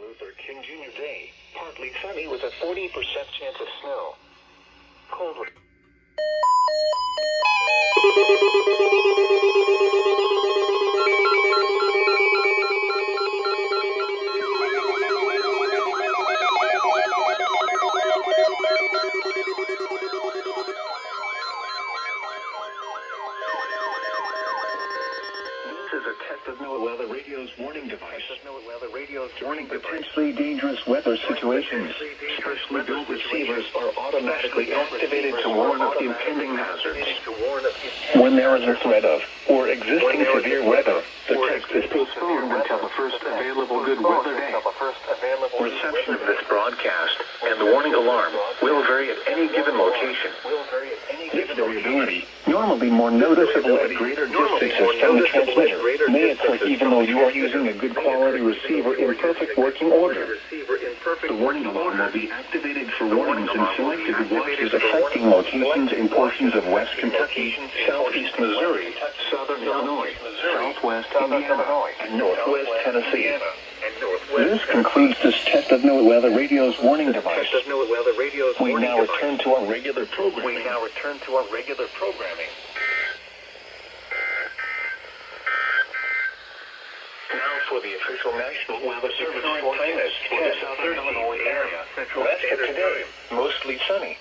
Luther King Jr. Day. Partly sunny with a 40% chance of snow. Cold. This is a test of NOAA Weather Radio's warning device. Warning potentially dangerous weather situations. Specially built receivers are automatically activated to warn of impending hazards. When there is a threat of or existing severe weather, the text is postponed until the first available good weather day. Reception of this broadcast and the warning alarm will vary at any given location. This variability, normally more noticeable at greater distances from the transmitter, may occur even though you are using a good quality receiver in perfect working order. The warning alarm will be activated for warnings in selected watches affecting locations in portions of West Kentucky, Southeast Missouri, Southern Illinois, Southwest Indiana, and Northwest Tennessee. This concludes this test of NOAA Weather Radio's warning device. We now return to our regular programming. Now for the official National Weather Service forecast for the Southern Illinois area. Rest of today, mostly sunny.